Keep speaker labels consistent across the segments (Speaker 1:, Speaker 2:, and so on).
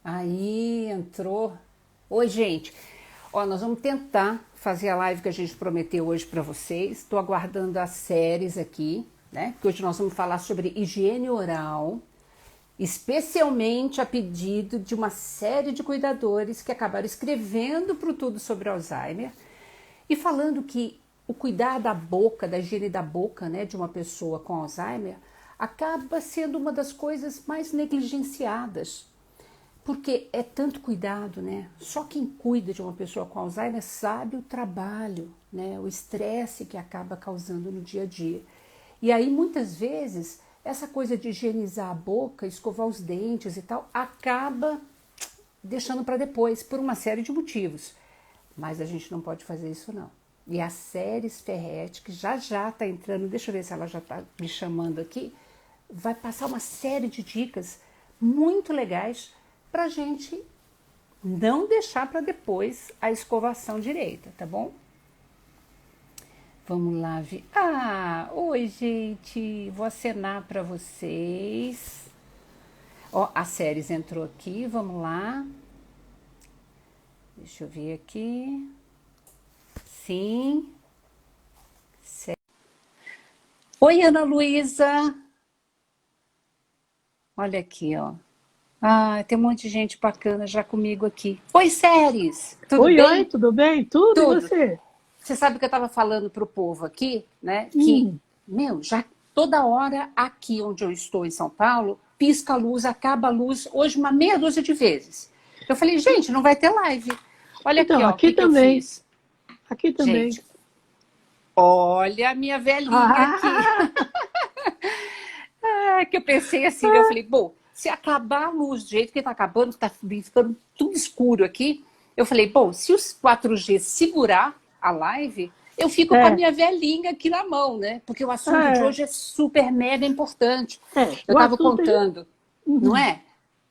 Speaker 1: Aí entrou. Oi, gente. Ó, nós vamos tentar fazer a live que a gente prometeu hoje para vocês. Estou aguardando as séries aqui, né? Porque hoje nós vamos falar sobre higiene oral, especialmente a pedido de uma série de cuidadores que acabaram escrevendo para o Tudo sobre Alzheimer e falando que o cuidar da boca, da higiene da boca, né, de uma pessoa com Alzheimer, acaba sendo uma das coisas mais negligenciadas. Porque é tanto cuidado, né? Só quem cuida de uma pessoa com Alzheimer sabe o trabalho, né? O estresse que acaba causando no dia a dia. E aí, muitas vezes, essa coisa de higienizar a boca, escovar os dentes e tal, acaba deixando para depois, por uma série de motivos. Mas a gente não pode fazer isso, não. E a Séries Ferretti, que já está entrando, deixa eu ver se ela já está me chamando aqui, vai passar uma série de dicas muito legais para a gente não deixar para depois a escovação direita, tá bom? Vamos lá, oi, gente, vou acenar para vocês. Ó, a Séries entrou aqui, vamos lá. Deixa eu ver aqui. Sim. Oi, Ana Luísa. Olha aqui, ó. Ah, tem um monte de gente bacana já comigo aqui. Oi, Séries! Tudo
Speaker 2: Oi,
Speaker 1: bem?
Speaker 2: oi, tudo bem? Tudo, e
Speaker 1: Tudo.
Speaker 2: você?
Speaker 1: Você sabe que eu estava falando para o povo aqui, né? Que, já toda hora aqui onde eu estou em São Paulo, pisca a luz, acaba a luz, hoje uma meia dúzia de vezes. Eu falei, gente, não vai ter live. Olha aqui,
Speaker 2: Então,
Speaker 1: ó, o
Speaker 2: aqui
Speaker 1: que eu
Speaker 2: também,
Speaker 1: fiz.
Speaker 2: aqui também.
Speaker 1: Gente, olha a minha velhinha aqui.
Speaker 2: Ah,
Speaker 1: Que eu pensei assim, eu falei, bom, se acabar a luz do jeito que está acabando, está ficando tudo escuro aqui, eu falei, bom, se os 4G segurar a live, eu fico com a
Speaker 2: é,
Speaker 1: minha velhinha aqui na mão, né? Porque o assunto de
Speaker 2: é,
Speaker 1: hoje é super mega importante. Eu
Speaker 2: o
Speaker 1: estava
Speaker 2: assunto é...
Speaker 1: contando, não
Speaker 2: Uhum,
Speaker 1: é?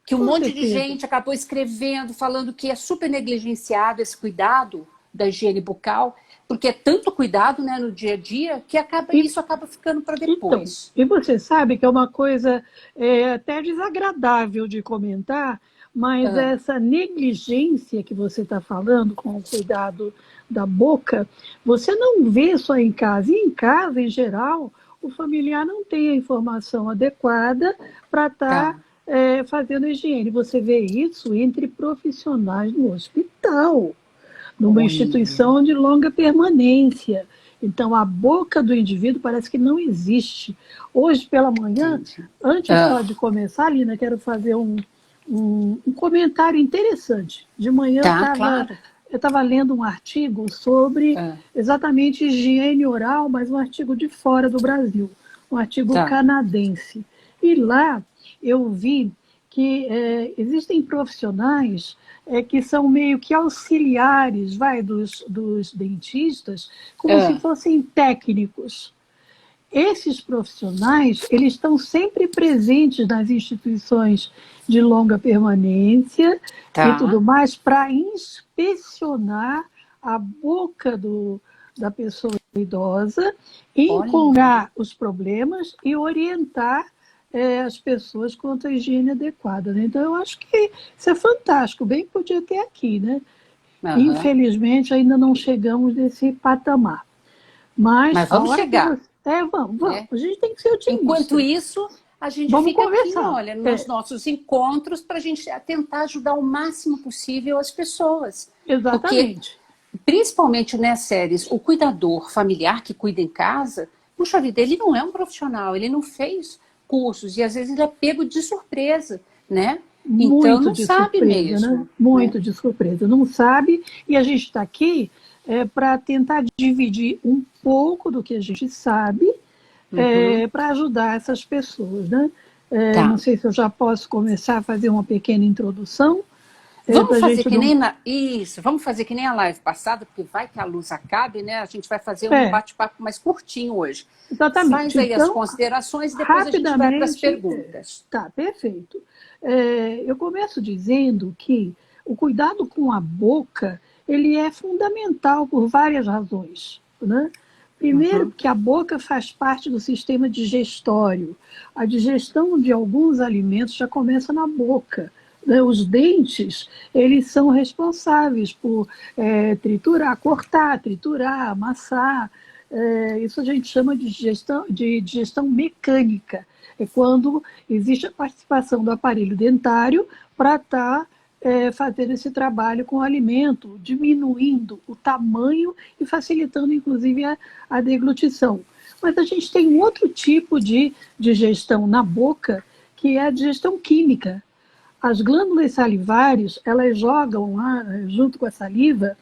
Speaker 1: Que um
Speaker 2: com
Speaker 1: monte de
Speaker 2: certeza.
Speaker 1: gente acabou escrevendo, falando que é super negligenciado esse cuidado da higiene bucal, porque é tanto cuidado, né, no dia a dia, que
Speaker 2: E,
Speaker 1: isso acaba ficando para
Speaker 2: então,
Speaker 1: depois.
Speaker 2: e você sabe que é uma coisa até desagradável de comentar, mas
Speaker 1: Ah,
Speaker 2: essa negligência que você está falando com o cuidado da boca, você não vê só em casa. E em casa, em geral, o familiar não tem a informação adequada para estar
Speaker 1: tá.
Speaker 2: fazendo higiene. Você vê isso entre profissionais no hospital, numa
Speaker 1: Olha,
Speaker 2: instituição de longa permanência. Então, a boca do indivíduo parece que não existe. Hoje, pela manhã,
Speaker 1: entendi.
Speaker 2: antes só
Speaker 1: Ah,
Speaker 2: de começar, Lina, quero fazer um comentário interessante. De manhã
Speaker 1: tá, claro.
Speaker 2: eu estava lendo um artigo sobre
Speaker 1: Ah,
Speaker 2: exatamente higiene oral, mas um artigo de fora do Brasil, um artigo
Speaker 1: tá.
Speaker 2: canadense. E lá eu vi que existem profissionais que são meio que auxiliares, dos dentistas, como se
Speaker 1: Ah,
Speaker 2: fossem técnicos. Esses profissionais, eles estão sempre presentes nas instituições de longa permanência e tudo
Speaker 1: tá.
Speaker 2: mais para inspecionar a boca da pessoa idosa,
Speaker 1: Olha.
Speaker 2: encontrar os problemas e orientar as pessoas quanto à higiene adequada, né? Então, eu acho que isso é fantástico, bem que podia ter aqui, né?
Speaker 1: Aham.
Speaker 2: Infelizmente, ainda não chegamos nesse patamar. Mas
Speaker 1: Mas
Speaker 2: a
Speaker 1: vamos
Speaker 2: hora que
Speaker 1: chegar,
Speaker 2: você. Vamos.
Speaker 1: né?
Speaker 2: A gente tem que ser
Speaker 1: Enquanto
Speaker 2: otimista.
Speaker 1: isso, a gente
Speaker 2: Vamos
Speaker 1: fica aqui,
Speaker 2: conversar.
Speaker 1: olha, nos nossos encontros para a gente tentar ajudar o máximo possível as pessoas. Porque,
Speaker 2: Exatamente.
Speaker 1: principalmente nas séries, o cuidador familiar que cuida em casa, puxa vida, ele não é um profissional, ele não fez cursos e às vezes ele é pego de surpresa, né? Então
Speaker 2: Muito
Speaker 1: não
Speaker 2: de
Speaker 1: sabe
Speaker 2: surpresa, né?
Speaker 1: mesmo, né?
Speaker 2: Muito de surpresa. Não sabe, e a gente está aqui para tentar dividir um pouco do que a gente sabe
Speaker 1: Uhum.
Speaker 2: para ajudar essas pessoas, né? Não
Speaker 1: Tá.
Speaker 2: sei se eu já posso começar a fazer uma pequena introdução para
Speaker 1: Vamos
Speaker 2: a
Speaker 1: fazer
Speaker 2: gente
Speaker 1: que
Speaker 2: não.
Speaker 1: nem isso, vamos fazer que nem a live passada, porque vai que a luz acabe, né? A gente vai fazer um
Speaker 2: É,
Speaker 1: bate-papo mais curtinho hoje. Faz
Speaker 2: exatamente.
Speaker 1: aí as
Speaker 2: Então,
Speaker 1: considerações e depois a gente vai para as
Speaker 2: rapidamente,
Speaker 1: perguntas.
Speaker 2: tá, perfeito. Eu começo dizendo que o cuidado com a boca, ele é fundamental por várias razões, né? Primeiro,
Speaker 1: Uhum.
Speaker 2: porque a boca faz parte do sistema digestório. A digestão de alguns alimentos já começa na boca. né? Os dentes, eles são responsáveis por triturar, cortar, triturar, amassar. Isso a gente chama de digestão mecânica. É quando existe a participação do aparelho dentário para estar fazendo esse trabalho com o alimento, diminuindo o tamanho e facilitando, inclusive, a deglutição. Mas a gente tem um outro tipo de digestão na boca, que é a digestão química. As glândulas salivares, elas jogam lá, junto com a saliva,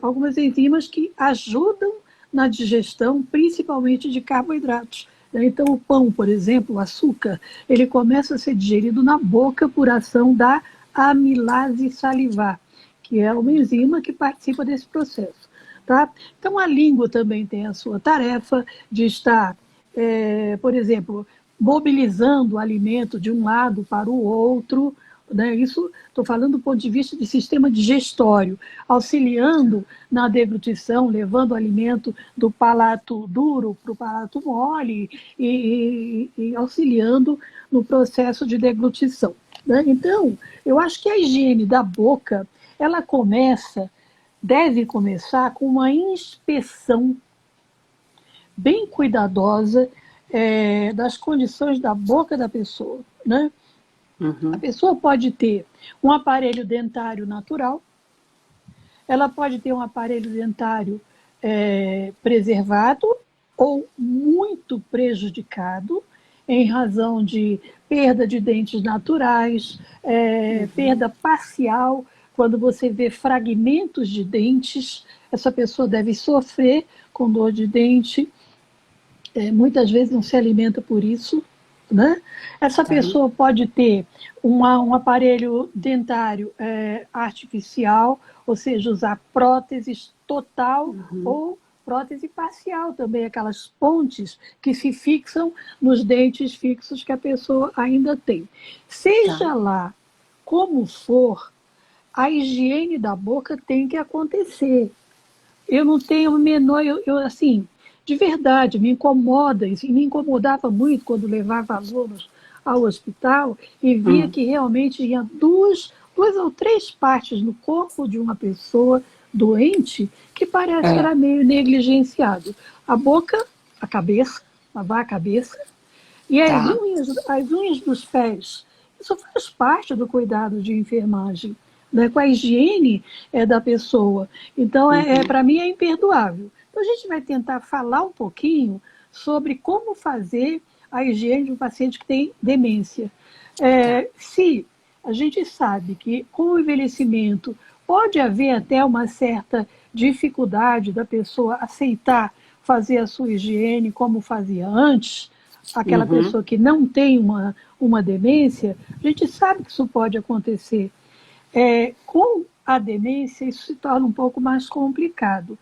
Speaker 2: algumas enzimas que ajudam na digestão, principalmente de carboidratos. Então, o pão, por exemplo, o açúcar, ele começa a ser digerido na boca por ação da amilase salivar, que é uma enzima que participa desse processo. Tá? Então, a língua também tem a sua tarefa de estar, por exemplo, mobilizando o alimento de um lado para o outro, né? Isso estou falando do ponto de vista de sistema digestório, auxiliando na deglutição, levando o alimento do palato duro para o palato mole e auxiliando no processo de deglutição, né? Então, eu acho que a higiene da boca, ela deve começar com uma inspeção bem cuidadosa das condições da boca da pessoa, né? A pessoa pode ter um aparelho dentário natural, ela pode ter um aparelho dentário preservado ou muito prejudicado em razão de perda de dentes naturais, perda parcial, quando você vê fragmentos de dentes, essa pessoa deve sofrer com dor de dente, muitas vezes não se alimenta por isso, né? Essa pessoa pode ter um aparelho dentário artificial, ou seja, usar próteses total ou prótese parcial também, aquelas pontes que se fixam nos dentes fixos que a pessoa ainda tem. Seja lá como for, a higiene da boca tem que acontecer. Eu não tenho o menor, assim, de verdade, me incomoda isso, e me incomodava muito quando levava alunos ao hospital e via que realmente tinha duas ou três partes no corpo de uma pessoa doente que parece que era meio negligenciado. A boca, a cabeça, lavar a cabeça, e as unhas dos pés. Isso faz parte do cuidado de enfermagem, né, com a higiene da pessoa. Então, para mim, é imperdoável. Então, a gente vai tentar falar um pouquinho sobre como fazer a higiene de um paciente que tem demência. Se a gente sabe que com o envelhecimento pode haver até uma certa dificuldade da pessoa aceitar fazer a sua higiene como fazia antes, aquela pessoa que não tem uma demência, a gente sabe que isso pode acontecer. Com a demência, isso se torna um pouco mais complicado.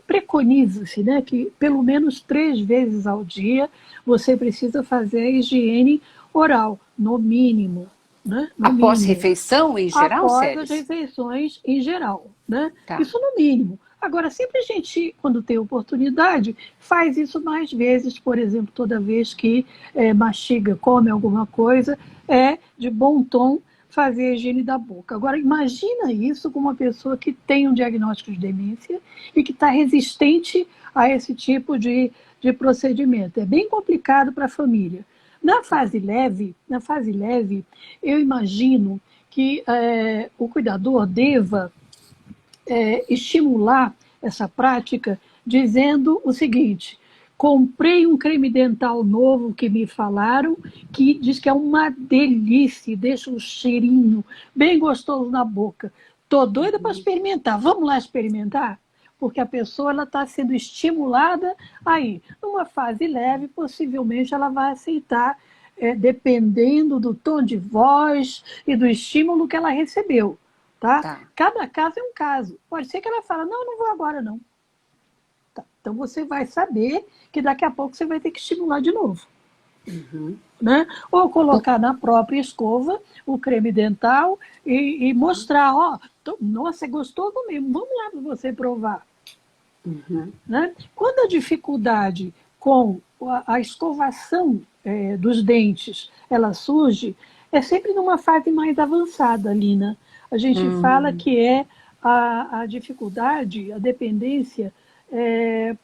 Speaker 2: Preconiza-se, né, que pelo menos 3 vezes ao dia você precisa fazer a higiene oral, no mínimo. Né?
Speaker 1: Após refeição, em geral,
Speaker 2: Após as refeições, em geral. Né? Isso no mínimo. Agora, sempre a gente, quando tem oportunidade, faz isso mais vezes. Por exemplo, toda vez que mastiga, come alguma coisa, é de bom tom fazer a higiene da boca. Agora, imagina isso com uma pessoa que tem um diagnóstico de demência e que está resistente a esse tipo de procedimento. É bem complicado para a família. Na fase leve, eu imagino que o cuidador deva estimular essa prática dizendo o seguinte: comprei um creme dental novo que me falaram, que diz que é uma delícia, deixa um cheirinho bem gostoso na boca. Estou doida para experimentar. Vamos lá experimentar? Porque a pessoa está sendo estimulada aí. Numa fase leve, possivelmente ela vai aceitar, dependendo do tom de voz e do estímulo que ela recebeu. Tá? Cada caso é um caso. Pode ser que ela fale, não vou agora não. Tá. Então você vai saber que daqui a pouco você vai ter que estimular de novo. Né? Ou colocar na própria escova o creme dental e mostrar, nossa, é gostoso mesmo, vamos lá para você provar. Né? Quando a dificuldade com a escovação dos dentes ela surge, É sempre numa fase mais avançada, Lina. A gente fala que é a dificuldade, a dependência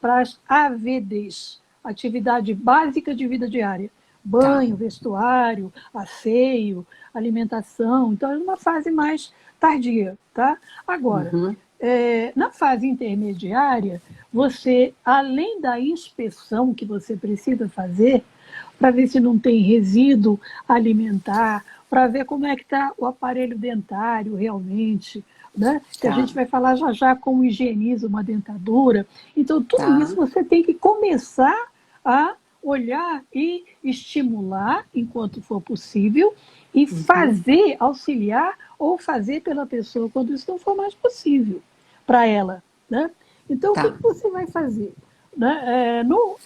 Speaker 2: para as AVDs, atividade básica de vida diária.
Speaker 1: Tá.
Speaker 2: Banho, vestuário, asseio, alimentação. Então, é uma fase mais tardia, tá? Agora,
Speaker 1: Uhum.
Speaker 2: na fase intermediária, você, além da inspeção que você precisa fazer, para ver se não tem resíduo alimentar, para ver como é que está o aparelho dentário realmente, né? Que a
Speaker 1: Tá,
Speaker 2: gente vai falar já já como higieniza uma dentadura. Então, tudo isso
Speaker 1: tá.
Speaker 2: você tem que começar a olhar e estimular, enquanto for possível, e
Speaker 1: Uhum.
Speaker 2: fazer, auxiliar ou fazer pela pessoa quando isso não for mais possível para ela, né? Então, o que,
Speaker 1: Tá.
Speaker 2: que você vai fazer? Né? No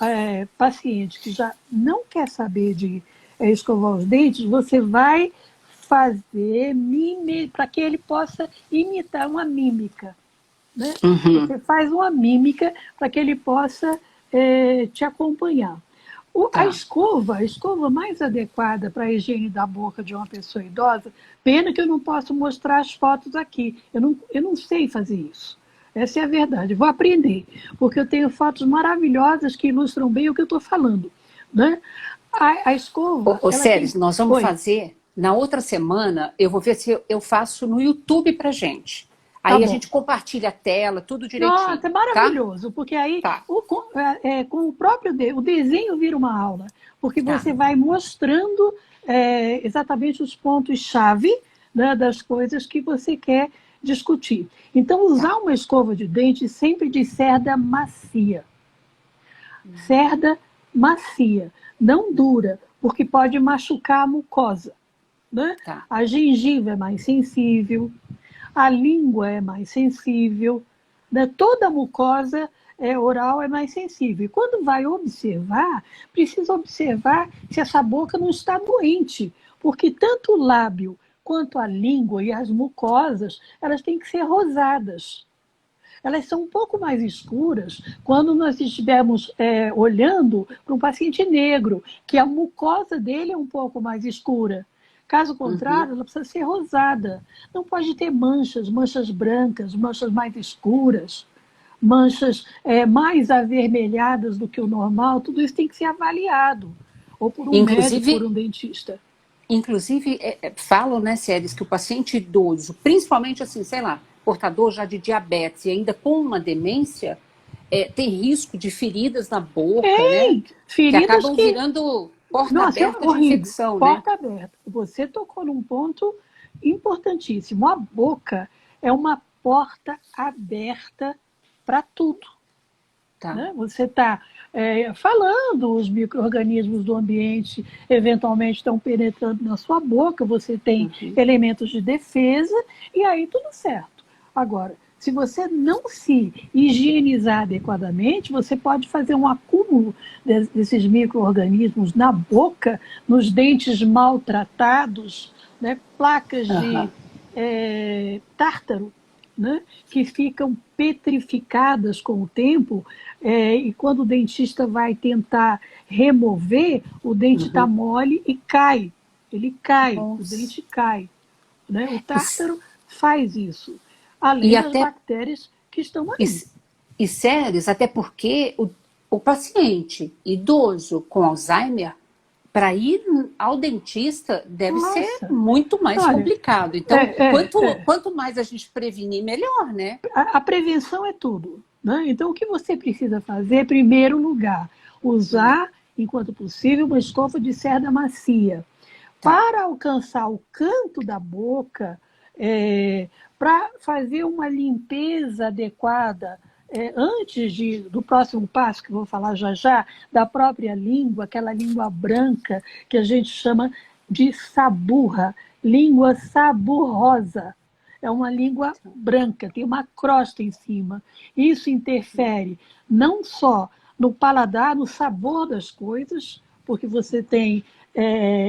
Speaker 2: paciente que já não quer saber de escovar os dentes, você vai fazer para que ele possa imitar uma mímica. Né?
Speaker 1: Uhum.
Speaker 2: Você faz uma mímica para que ele possa te acompanhar.
Speaker 1: Tá.
Speaker 2: A escova mais adequada para a higiene da boca de uma pessoa idosa, pena que eu não posso mostrar as fotos aqui, eu não sei fazer isso. Essa é a verdade, vou aprender, porque eu tenho fotos maravilhosas que ilustram bem o que eu estou falando. Né? A escova, ela tem...
Speaker 1: Séries, nós vamos
Speaker 2: Oi,
Speaker 1: fazer na outra semana. Eu vou ver se eu faço no YouTube pra gente.
Speaker 2: tá
Speaker 1: Aí a
Speaker 2: bom.
Speaker 1: gente compartilha a tela, tudo
Speaker 2: Nossa,
Speaker 1: direitinho,
Speaker 2: é
Speaker 1: tá?
Speaker 2: maravilhoso, porque aí
Speaker 1: Tá,
Speaker 2: com o próprio o desenho vira uma aula, porque
Speaker 1: tá,
Speaker 2: você vai mostrando exatamente os pontos-chave, né, das coisas que você quer discutir. Então,
Speaker 1: tá.
Speaker 2: usar uma escova de dente sempre de cerda macia. Cerda macia, não dura, porque pode machucar a mucosa. Né?
Speaker 1: Tá.
Speaker 2: A gengiva é mais sensível, a língua é mais sensível, né? Toda a mucosa oral é mais sensível. E quando vai observar, precisa observar se essa boca não está doente, porque tanto o lábio quanto a língua e as mucosas, elas têm que ser rosadas. Elas são um pouco mais escuras quando nós estivermos olhando para um paciente negro, que a mucosa dele é um pouco mais escura. Caso
Speaker 1: Uhum.
Speaker 2: contrário, ela precisa ser rosada. Não pode ter manchas, manchas brancas, manchas mais escuras, manchas mais avermelhadas do que o normal. Tudo isso tem que ser avaliado, ou por um médico,
Speaker 1: Inclusive,
Speaker 2: por um dentista.
Speaker 1: falam, né, Séries, que o paciente idoso, principalmente assim, sei lá, portador já de diabetes e ainda com uma demência, tem risco de feridas na boca, né?
Speaker 2: Tem
Speaker 1: Que
Speaker 2: feridas
Speaker 1: acabam
Speaker 2: que...
Speaker 1: virando porta
Speaker 2: Nossa, é
Speaker 1: aberta de
Speaker 2: horrível.
Speaker 1: infecção, né?
Speaker 2: Porta aberta. Você tocou num ponto importantíssimo. A boca é uma porta aberta para tudo.
Speaker 1: Tá.
Speaker 2: Né? Você está falando, os micro-organismos do ambiente eventualmente estão penetrando na sua boca, você tem
Speaker 1: Uhum.
Speaker 2: elementos de defesa, e aí tudo certo. Agora, se você não se higienizar adequadamente, você pode fazer um acúmulo desses micro-organismos na boca, nos dentes maltratados, né? Placas de
Speaker 1: Aham.
Speaker 2: tártaro, né, que ficam petrificadas com o tempo, e quando o dentista vai tentar remover, o dente está
Speaker 1: Uhum.
Speaker 2: mole e cai. Ele cai, o
Speaker 1: Nossa.
Speaker 2: dente cai. Né? O
Speaker 1: E,
Speaker 2: tártaro faz isso,
Speaker 1: e
Speaker 2: além das
Speaker 1: até
Speaker 2: bactérias que estão
Speaker 1: e,
Speaker 2: ali.
Speaker 1: e sérios, até porque o paciente idoso com Alzheimer, para ir ao dentista, deve ser
Speaker 2: Nossa,
Speaker 1: muito mais
Speaker 2: olha,
Speaker 1: complicado. Então,
Speaker 2: é, é, é,
Speaker 1: quanto mais a gente prevenir, melhor, né?
Speaker 2: a prevenção é tudo. Né? Então, o que você precisa fazer, em primeiro lugar, usar, enquanto possível, uma escova de cerda macia.
Speaker 1: Tá.
Speaker 2: Para alcançar o canto da boca, para fazer uma limpeza adequada, antes do próximo passo, que eu vou falar já já, da própria língua, aquela língua branca que a gente chama de saburra, língua saburrosa. É uma língua branca, tem uma crosta em cima. Isso interfere não só no paladar, no sabor das coisas, porque você tem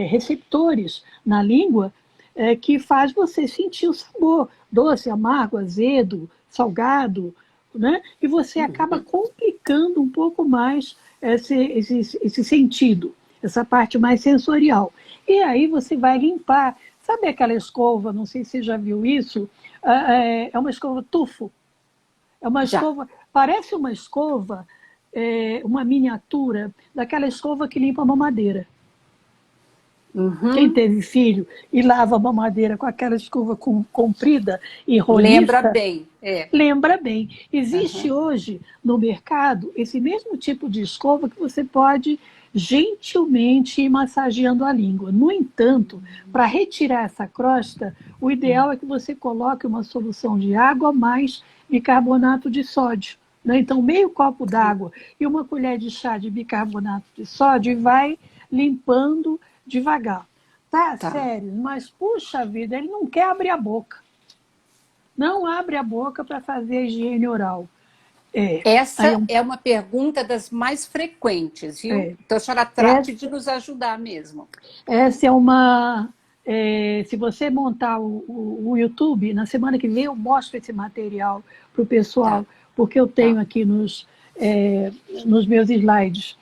Speaker 2: receptores na língua que faz você sentir o sabor doce, amargo, azedo, salgado, né? E você acaba
Speaker 1: Uhum.
Speaker 2: complicando um pouco mais esse sentido, essa parte mais sensorial. E aí você vai limpar. Sabe aquela escova, não sei se você já viu isso, é uma escova tufo. É uma
Speaker 1: Já.
Speaker 2: escova, parece uma escova, uma miniatura daquela escova que limpa a mamadeira. Quem
Speaker 1: Uhum.
Speaker 2: teve filho e lava a mamadeira com aquela escova comprida e
Speaker 1: Lembra
Speaker 2: roliça,
Speaker 1: bem. É.
Speaker 2: lembra bem. Existe
Speaker 1: Uhum.
Speaker 2: hoje no mercado esse mesmo tipo de escova que você pode gentilmente ir massageando a língua. No entanto, para retirar essa crosta, o ideal é que você coloque uma solução de água mais bicarbonato de sódio. Né? Então, meio copo d'água e uma colher de chá de bicarbonato de sódio e vai limpando devagar. Tá,
Speaker 1: Tá.
Speaker 2: sério, mas puxa vida, ele não quer abrir a boca. Não abre a boca para fazer a higiene oral. É, aí,
Speaker 1: Essa é uma pergunta das mais frequentes, viu?
Speaker 2: é,
Speaker 1: Então, a senhora trate de
Speaker 2: essa,
Speaker 1: nos ajudar mesmo.
Speaker 2: essa é uma. Se você montar o YouTube, na semana que vem eu mostro esse material para o
Speaker 1: Tá,
Speaker 2: pessoal, porque eu tenho
Speaker 1: tá.
Speaker 2: aqui nos meus slides.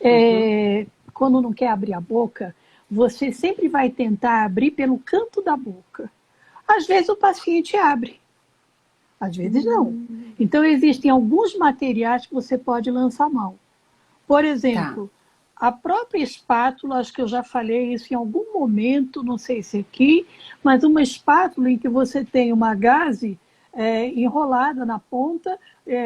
Speaker 1: Uhum.
Speaker 2: Quando não quer abrir a boca, você sempre vai tentar abrir pelo canto da boca. Às vezes o paciente abre, às vezes não. Então, existem alguns materiais que você pode lançar mão. Por
Speaker 1: Tá,
Speaker 2: exemplo, a própria espátula, acho que eu já falei isso em algum momento, não sei se aqui, mas uma espátula em que você tem uma gaze enrolada na ponta,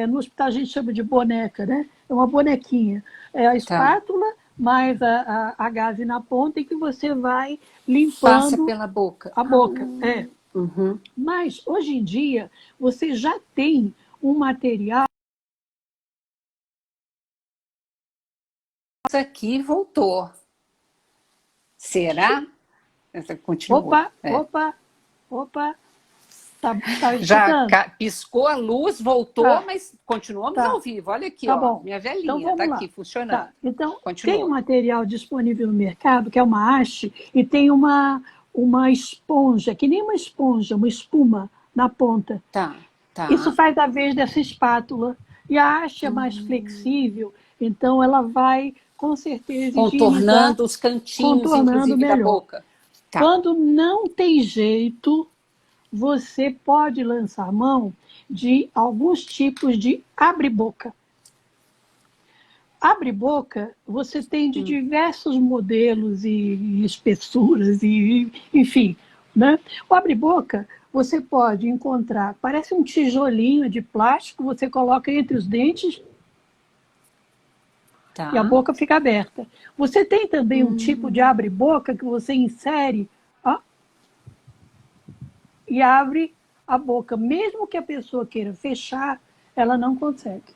Speaker 2: no hospital a gente chama de boneca, né? É uma bonequinha. É a
Speaker 1: tá.
Speaker 2: espátula mais a gaze na ponta e que você vai
Speaker 1: Passa
Speaker 2: limpando
Speaker 1: pela boca.
Speaker 2: a
Speaker 1: Ah,
Speaker 2: boca.
Speaker 1: uhum.
Speaker 2: Mas, hoje em dia, você já tem um material.
Speaker 1: Essa aqui voltou. Será? Essa continuou.
Speaker 2: Opa,
Speaker 1: É.
Speaker 2: opa, opa, tá
Speaker 1: Já
Speaker 2: escutando?
Speaker 1: piscou a luz, voltou,
Speaker 2: Tá,
Speaker 1: mas continuamos ao
Speaker 2: tá,
Speaker 1: vivo. Olha aqui,
Speaker 2: tá
Speaker 1: ó.
Speaker 2: bom.
Speaker 1: Minha
Speaker 2: Então
Speaker 1: velhinha está
Speaker 2: vamos
Speaker 1: aqui
Speaker 2: lá.
Speaker 1: funcionando.
Speaker 2: Tá, então tem um
Speaker 1: Continua.
Speaker 2: material disponível no mercado que é uma haste e tem uma esponja, que nem uma esponja, uma espuma na ponta.
Speaker 1: Tá,
Speaker 2: Isso
Speaker 1: tá.
Speaker 2: faz a vez dessa espátula. E a haste é mais flexível, então ela vai com certeza higienizar,
Speaker 1: Contornando os cantinhos,
Speaker 2: contornando
Speaker 1: inclusive, da
Speaker 2: melhor.
Speaker 1: boca. Tá.
Speaker 2: Quando não tem jeito, você pode lançar mão de alguns tipos de abre-boca. Abre-boca, você tem de
Speaker 1: Hum,
Speaker 2: diversos modelos e espessuras, e, enfim. Né? O abre-boca, você pode encontrar, parece um tijolinho de plástico, você coloca entre os dentes e a
Speaker 1: tá.
Speaker 2: boca fica aberta. Você tem também um tipo de
Speaker 1: Hum,
Speaker 2: abre-boca que você insere, ó, e abre a boca. Mesmo que a pessoa queira fechar, ela não consegue.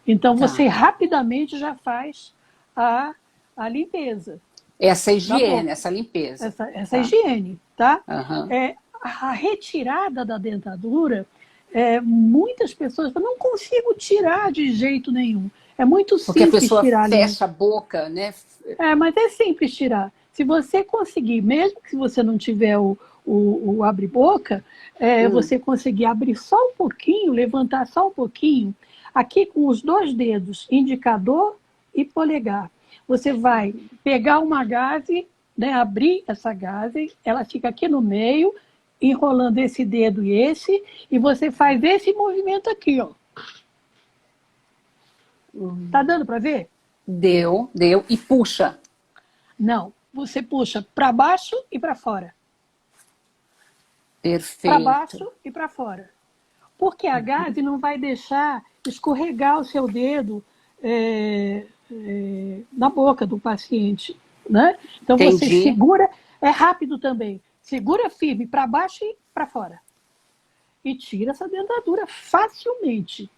Speaker 2: Então você
Speaker 1: tá.
Speaker 2: rapidamente já faz a, a limpeza
Speaker 1: Essa
Speaker 2: da
Speaker 1: higiene,
Speaker 2: boca,
Speaker 1: essa limpeza.
Speaker 2: essa
Speaker 1: Tá.
Speaker 2: higiene, tá?
Speaker 1: Aham.
Speaker 2: A retirada da dentadura, muitas pessoas falam, não consigo tirar de jeito nenhum. É muito
Speaker 1: Porque a
Speaker 2: simples
Speaker 1: pessoa
Speaker 2: tirar ali.
Speaker 1: fecha a boca, né?
Speaker 2: Mas é simples tirar. Se você conseguir, mesmo que se você não tiver o abre-boca,
Speaker 1: Hum,
Speaker 2: você conseguir abrir só um pouquinho, levantar só um pouquinho, aqui com os dois dedos, indicador e polegar, você vai pegar uma gaze, né, abrir essa gaze, ela fica aqui no meio, enrolando esse dedo e você faz esse movimento aqui, ó. Tá dando para ver?
Speaker 1: deu, deu. E puxa.
Speaker 2: Não. Você puxa para baixo e para fora. Para
Speaker 1: Perfeito.
Speaker 2: baixo e para fora. Porque a gaze não vai deixar escorregar o seu dedo na boca do paciente. Né? Então você
Speaker 1: Entendi.
Speaker 2: segura, é rápido também, segura firme para baixo e para fora. E tira essa dentadura facilmente.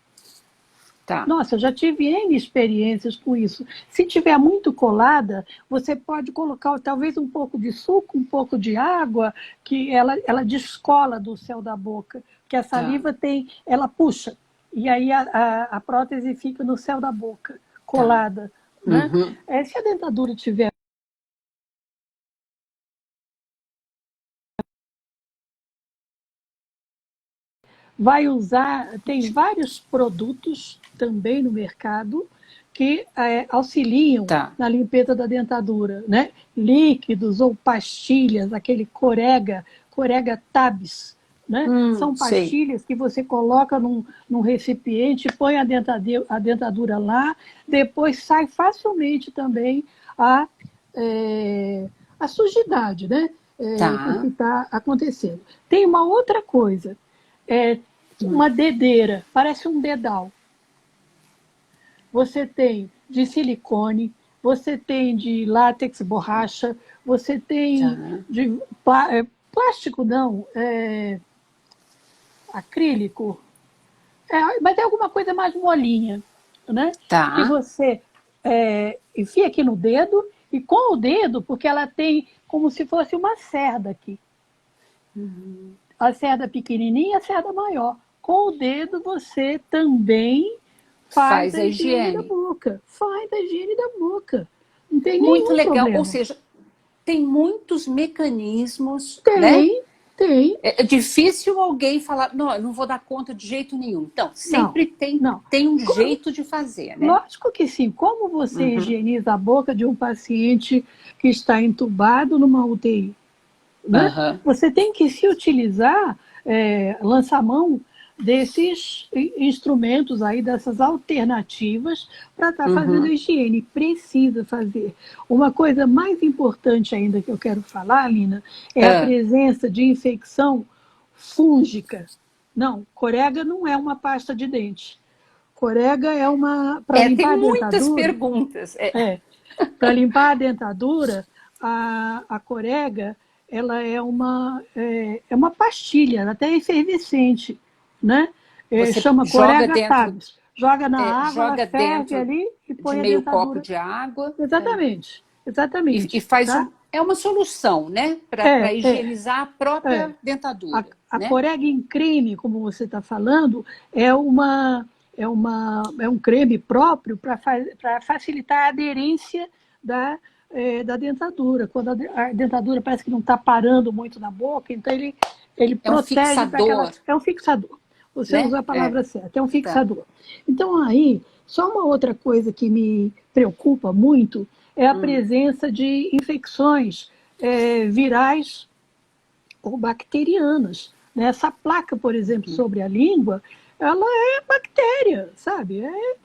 Speaker 1: Tá.
Speaker 2: Nossa, eu já tive N experiências com isso. Se tiver muito colada, você pode colocar talvez um pouco de suco, um pouco de água, que ela descola do céu da boca, que a
Speaker 1: Tá.
Speaker 2: saliva tem, ela puxa, e aí a prótese fica no céu da boca,
Speaker 1: Tá.
Speaker 2: colada. Né?
Speaker 1: Uhum.
Speaker 2: Se a dentadura tiver, vai usar, tem vários produtos também no mercado, que auxiliam
Speaker 1: Tá.
Speaker 2: na limpeza da dentadura, né? Líquidos ou pastilhas, aquele Corega Tabs, né? São
Speaker 1: Sei.
Speaker 2: pastilhas que você coloca num recipiente, põe a dentadura lá, depois sai facilmente também a, a sujidade, né? O que
Speaker 1: Tá.
Speaker 2: está acontecendo. Tem uma outra coisa,
Speaker 1: Hum.
Speaker 2: uma dedeira, parece um dedal. Você tem de silicone, você tem de látex, borracha, você
Speaker 1: Tá.
Speaker 2: tem de plástico, não, acrílico, mas é alguma coisa mais molinha, né? Que
Speaker 1: Tá.
Speaker 2: você enfia aqui no dedo, e com o dedo, porque ela tem como se fosse uma cerda aqui. A cerda pequenininha e a cerda maior. Com o dedo você também faz
Speaker 1: Faz
Speaker 2: a
Speaker 1: a
Speaker 2: higiene da
Speaker 1: higiene.
Speaker 2: boca. Faz a higiene da boca. Não tem
Speaker 1: Muito
Speaker 2: nenhum
Speaker 1: legal. Ou
Speaker 2: problema.
Speaker 1: seja, tem muitos mecanismos, né?
Speaker 2: Tem, tem.
Speaker 1: É difícil alguém falar, não, eu não vou dar conta de jeito nenhum. Então,
Speaker 2: Não,
Speaker 1: sempre
Speaker 2: não.
Speaker 1: tem um jeito de fazer, né?
Speaker 2: Lógico que sim. Como você
Speaker 1: Uhum.
Speaker 2: higieniza a boca de um paciente que está entubado numa UTI? Né?
Speaker 1: Aham.
Speaker 2: Você tem que se utilizar, lançar mão desses instrumentos aí, dessas alternativas para estar fazendo a
Speaker 1: Uhum.
Speaker 2: higiene. Precisa fazer. Uma coisa mais importante ainda que eu quero falar, Lina, é a
Speaker 1: Ah.
Speaker 2: presença de infecção fúngica. Não, Corega não é uma pasta de dente. Corega é uma para
Speaker 1: Tem
Speaker 2: limpar a
Speaker 1: muitas
Speaker 2: dentadura.
Speaker 1: perguntas.
Speaker 2: É, para limpar a dentadura, a Corega ela é uma pastilha, ela até é efervescente, né?
Speaker 1: Você
Speaker 2: Chama
Speaker 1: joga
Speaker 2: Corega
Speaker 1: dentro,
Speaker 2: Tabs. Joga na água, ela
Speaker 1: joga
Speaker 2: ferve
Speaker 1: dentro
Speaker 2: ali e
Speaker 1: de
Speaker 2: põe a
Speaker 1: meio copo
Speaker 2: dentadura.
Speaker 1: de água,
Speaker 2: Exatamente,
Speaker 1: e
Speaker 2: exatamente,
Speaker 1: faz
Speaker 2: tá?
Speaker 1: é uma solução, né? Para
Speaker 2: É, é,
Speaker 1: higienizar a
Speaker 2: é.
Speaker 1: própria dentadura,
Speaker 2: A
Speaker 1: né?
Speaker 2: Corega em creme, como você está falando, é um creme próprio para facilitar a aderência da dentadura. Quando a dentadura parece que não está parando muito na boca, então ele
Speaker 1: É um
Speaker 2: protege para aquela.
Speaker 1: fixador,
Speaker 2: É um fixador. Você
Speaker 1: né?
Speaker 2: usa a palavra certa, é um
Speaker 1: Tá.
Speaker 2: fixador. Então, aí, só uma outra coisa que me preocupa muito é a
Speaker 1: Hum.
Speaker 2: presença de infecções virais ou bacterianas. Né? Essa placa, por exemplo, sobre a língua, ela é bactéria, sabe?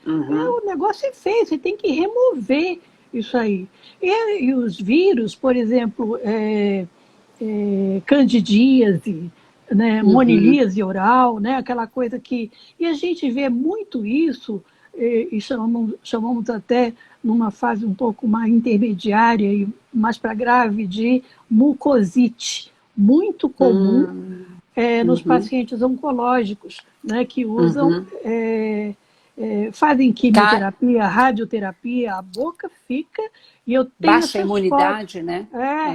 Speaker 1: Uhum.
Speaker 2: O negócio é feio, você tem que remover isso aí. E os vírus, por exemplo, candidíase, né,
Speaker 1: Uhum.
Speaker 2: monilíase oral, né, aquela coisa que... E a gente vê muito isso, e chamamos até, numa fase um pouco mais intermediária e mais para grave, de mucosite, muito comum nos
Speaker 1: Uhum.
Speaker 2: pacientes oncológicos, né, que usam,
Speaker 1: Uhum.
Speaker 2: fazem
Speaker 1: Tá.
Speaker 2: quimioterapia, radioterapia, a boca fica, e eu tenho
Speaker 1: Baixa a
Speaker 2: essas fotos.
Speaker 1: imunidade, né?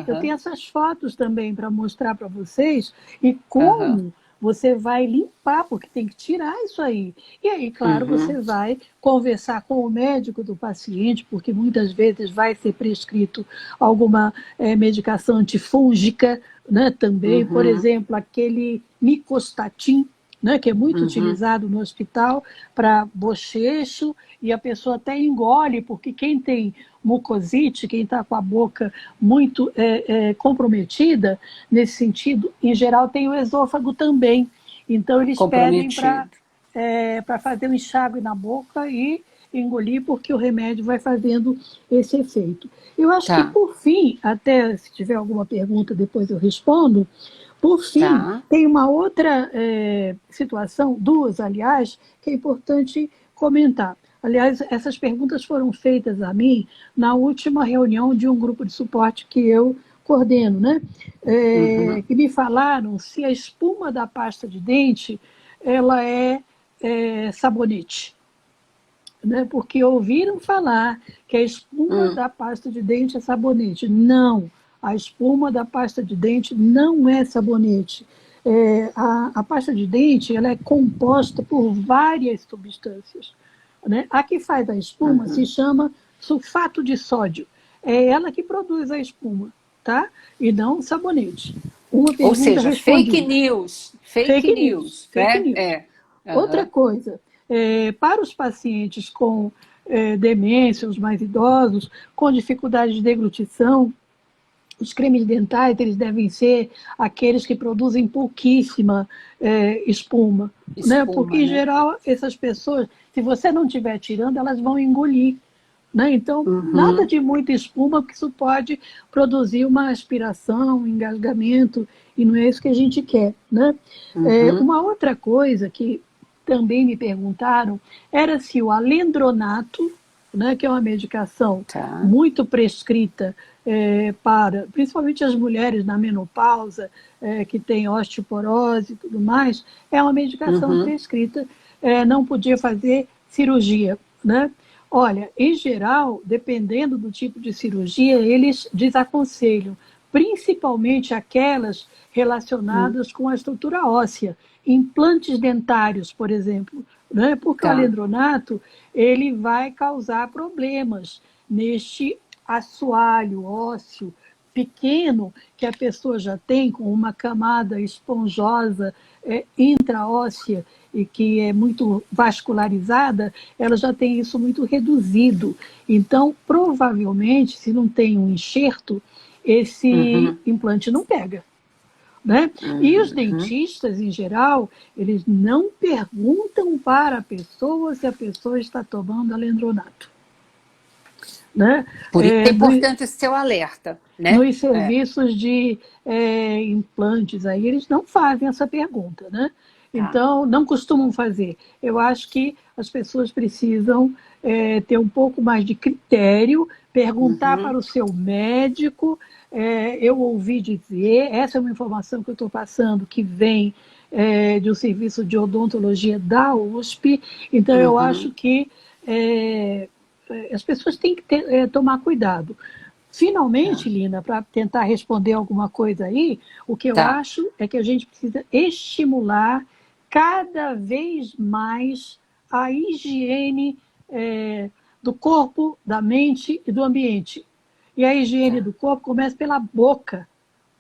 Speaker 2: Eu
Speaker 1: Aham.
Speaker 2: tenho essas fotos também para mostrar para vocês e
Speaker 1: Aham.
Speaker 2: como você vai limpar, porque tem que tirar isso aí. E aí, claro,
Speaker 1: Uhum.
Speaker 2: você vai conversar com o médico do paciente, porque muitas vezes vai ser prescrito alguma medicação antifúngica, né, também, por
Speaker 1: Uhum.
Speaker 2: exemplo, aquele micostatin, né, que é muito
Speaker 1: Uhum.
Speaker 2: utilizado no hospital para bochecho, e a pessoa até engole, porque quem tem mucosite, quem está com a boca muito comprometida, nesse sentido, em geral tem o esôfago também. Então eles pedem
Speaker 1: Comprometido.
Speaker 2: para fazer um enxágue na boca e engolir, porque o remédio vai fazendo esse efeito. Eu acho que,
Speaker 1: Tá.
Speaker 2: por fim, até se tiver alguma pergunta, depois eu respondo. Por fim,
Speaker 1: Tá.
Speaker 2: tem uma outra situação, duas, aliás, que é importante comentar. Aliás, essas perguntas foram feitas a mim na última reunião de um grupo de suporte que eu coordeno, né?
Speaker 1: Uhum.
Speaker 2: Que me falaram se a espuma da pasta de dente ela é sabonete, né? Porque ouviram falar que a espuma
Speaker 1: Hum.
Speaker 2: da pasta de dente é sabonete. Não, a espuma da pasta de dente não é sabonete. A pasta de dente ela é composta por várias substâncias. Né? A que faz a espuma se
Speaker 1: Uhum.
Speaker 2: chama sulfato de sódio. É ela que produz a espuma, tá? E não o sabonete. Uma
Speaker 1: Ou
Speaker 2: pergunta
Speaker 1: seja, fake
Speaker 2: respondida.
Speaker 1: news. Fake
Speaker 2: Fake news,
Speaker 1: news,
Speaker 2: fake
Speaker 1: né?
Speaker 2: news. Outra
Speaker 1: Aham.
Speaker 2: coisa, para os pacientes com demência, os mais idosos, com dificuldade de deglutição. Os cremes dentais, eles devem ser aqueles que produzem pouquíssima espuma, né? Porque, em geral, essas pessoas, se você não estiver tirando, elas vão engolir, né? Então, nada de muita espuma, porque isso pode produzir uma aspiração, um engasgamento, e não é isso que a gente quer, né? Uma outra coisa que também me perguntaram era se o alendronato, né, que é uma medicação muito prescrita para, principalmente as mulheres na menopausa, que têm osteoporose e tudo mais, é uma medicação prescrita, não podia fazer cirurgia, né? Olha, em geral, dependendo do tipo de cirurgia, eles desaconselham, principalmente aquelas relacionadas com a estrutura óssea, implantes dentários, por exemplo, né? Porque o alendronato ele vai causar problemas neste assoalho ósseo pequeno que a pessoa já tem, com uma camada esponjosa intraóssea e que é muito vascularizada, ela já tem isso muito reduzido. Então, provavelmente, se não tem um enxerto, esse implante não pega, né? E os dentistas, em geral, eles não perguntam para a pessoa se a pessoa está tomando alendronato, né?
Speaker 1: Por isso é importante esse seu alerta, né?
Speaker 2: Nos serviços de implantes, aí eles não fazem essa pergunta, né? Então, não costumam fazer. Eu acho que as pessoas precisam ter um pouco mais de critério, perguntar para o seu médico. Eu ouvi dizer, essa é uma informação que eu estou passando, que vem de um serviço de odontologia da USP, então eu acho que as pessoas têm que tomar cuidado. Finalmente, Lina, para tentar responder alguma coisa aí, o que eu acho é que a gente precisa estimular cada vez mais a higiene do corpo, da mente e do ambiente. E a higiene do corpo começa pela boca,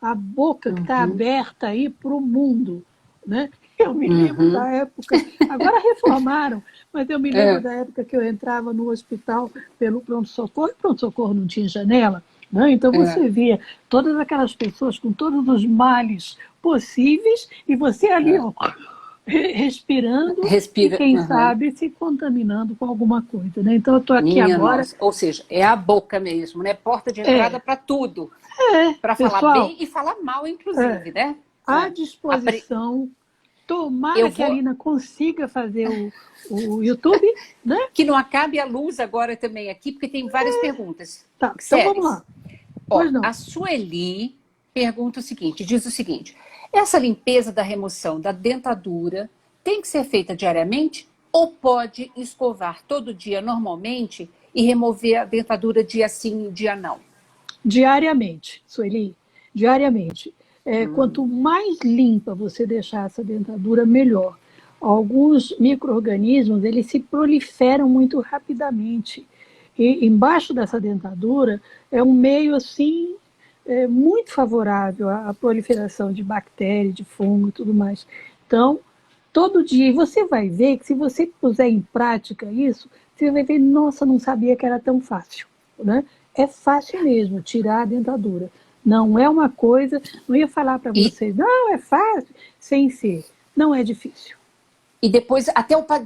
Speaker 2: a boca que está aberta aí para o mundo, né? Eu me lembro da época, agora reformaram, mas eu me lembro da época que eu entrava no hospital pelo pronto-socorro, e pronto-socorro não tinha janela, né? Então você via todas aquelas pessoas com todos os males possíveis, e você ali, ó, respirando, e quem sabe se contaminando com alguma coisa, né? Então eu estou aqui agora.
Speaker 1: Nossa. Ou seja, é a boca mesmo, né? Porta de entrada para tudo. Para falar bem e falar mal, inclusive, né?
Speaker 2: À disposição. Tomara que a Lina consiga fazer o YouTube, né?
Speaker 1: Que não acabe a luz agora também aqui, porque tem várias perguntas.
Speaker 2: Tá, então vamos lá.
Speaker 1: Pois não. A Sueli pergunta o seguinte, diz o seguinte: essa limpeza da remoção da dentadura tem que ser feita diariamente ou pode escovar todo dia normalmente e remover a dentadura dia sim, dia não?
Speaker 2: Diariamente, Sueli, diariamente. Quanto mais limpa você deixar essa dentadura, melhor. Alguns micro-organismos, eles se proliferam muito rapidamente. E embaixo dessa dentadura é um meio assim muito favorável à proliferação de bactérias, de fungo e tudo mais. Então, todo dia, e você vai ver que se você puser em prática isso, você vai ver, nossa, não sabia que era tão fácil, né? É fácil mesmo tirar a dentadura. Não é uma coisa, não ia falar para vocês, não, é fácil, sem ser. Não é difícil.
Speaker 1: E depois,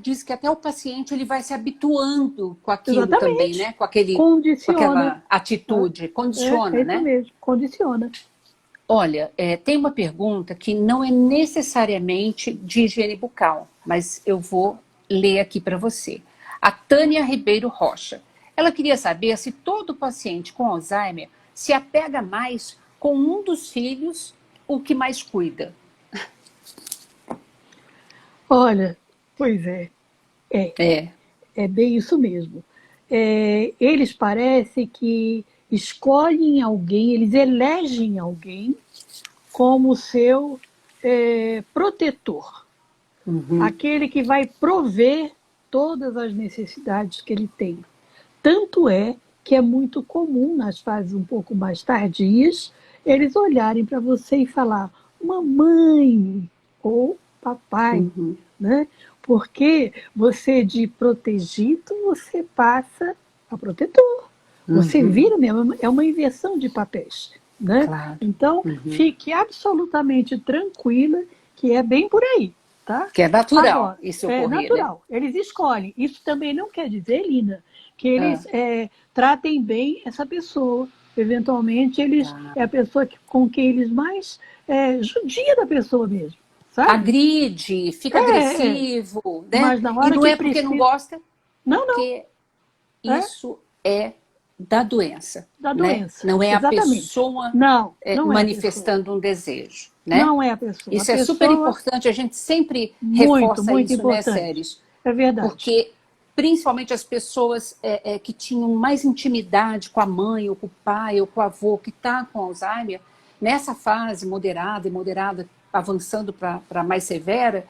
Speaker 1: diz que até o paciente ele vai se habituando com aquilo também, né? Com aquela atitude, condiciona, né?
Speaker 2: É isso mesmo, condiciona.
Speaker 1: Olha, tem uma pergunta que não é necessariamente de higiene bucal, mas eu vou ler aqui para você. A Tânia Ribeiro Rocha. Ela queria saber se todo paciente com Alzheimer se apega mais com um dos filhos, o que mais cuida.
Speaker 2: Olha, pois é. É bem isso mesmo. Eles parecem que escolhem alguém, eles elegem alguém como seu protetor. Aquele que vai prover todas as necessidades que ele tem. Tanto é que é muito comum, nas fases um pouco mais tardias, eles olharem para você e falar mamãe ou papai, né? Porque você de protegido, você passa a protetor. Você vira mesmo, é uma inversão de papéis, né?
Speaker 1: Claro.
Speaker 2: Então, fique absolutamente tranquila que é bem por aí, tá?
Speaker 1: Que é natural
Speaker 2: Agora,
Speaker 1: isso
Speaker 2: é
Speaker 1: ocorrer, né?
Speaker 2: natural, eles escolhem. Isso também não quer dizer, Lina, que eles
Speaker 1: Ah,
Speaker 2: tratem bem essa pessoa. Eventualmente, eles
Speaker 1: tá.
Speaker 2: é a pessoa com quem eles mais judia da pessoa mesmo, sabe?
Speaker 1: Agride, fica
Speaker 2: É,
Speaker 1: agressivo, né?
Speaker 2: mas na
Speaker 1: E
Speaker 2: hora
Speaker 1: não
Speaker 2: que
Speaker 1: é porque não
Speaker 2: precisa.
Speaker 1: gosta, é
Speaker 2: Não, não,
Speaker 1: porque
Speaker 2: é
Speaker 1: isso é da doença,
Speaker 2: da
Speaker 1: né?
Speaker 2: doença.
Speaker 1: Não é a
Speaker 2: Exatamente.
Speaker 1: pessoa
Speaker 2: Não, não é a pessoa.
Speaker 1: manifestando um desejo, né?
Speaker 2: Não é a pessoa. A
Speaker 1: Isso é super
Speaker 2: pessoa,
Speaker 1: importante, a gente sempre
Speaker 2: muito,
Speaker 1: reforça
Speaker 2: muito
Speaker 1: isso, né,
Speaker 2: importante.
Speaker 1: Séries?
Speaker 2: É verdade.
Speaker 1: Porque principalmente as pessoas que tinham mais intimidade com a mãe, ou com o pai, ou com o avô que está com Alzheimer, nessa fase moderada e moderada, avançando para mais severa,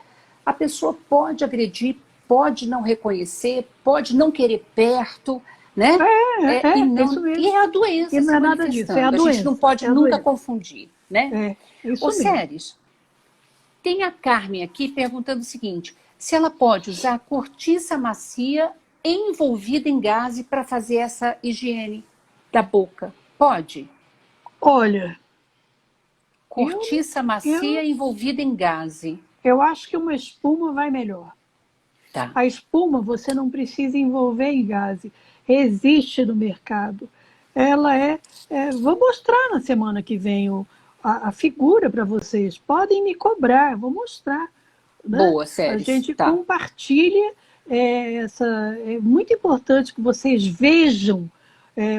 Speaker 1: a pessoa pode agredir, pode não reconhecer, pode não querer perto, né?
Speaker 2: É isso
Speaker 1: E
Speaker 2: mesmo.
Speaker 1: é a
Speaker 2: E
Speaker 1: doença
Speaker 2: não
Speaker 1: se
Speaker 2: é nada disso, é a
Speaker 1: manifestando. A gente não
Speaker 2: doença.
Speaker 1: pode
Speaker 2: É a
Speaker 1: nunca
Speaker 2: doença.
Speaker 1: confundir, né?
Speaker 2: É
Speaker 1: Ô,
Speaker 2: isso mesmo.
Speaker 1: Séries, tem a Carmen aqui perguntando o seguinte: se ela pode usar cortiça macia envolvida em gaze para fazer essa higiene da boca. Pode?
Speaker 2: Olha, eu,
Speaker 1: Cortiça macia
Speaker 2: eu,
Speaker 1: envolvida em gaze.
Speaker 2: eu acho que uma espuma vai melhor.
Speaker 1: Tá.
Speaker 2: A espuma você não precisa envolver em gaze. Existe no mercado. Ela vou mostrar na semana que vem a figura para vocês. Podem me cobrar, vou mostrar. Né?
Speaker 1: Boa,
Speaker 2: A
Speaker 1: Séries.
Speaker 2: gente
Speaker 1: Tá.
Speaker 2: compartilha é muito importante que vocês vejam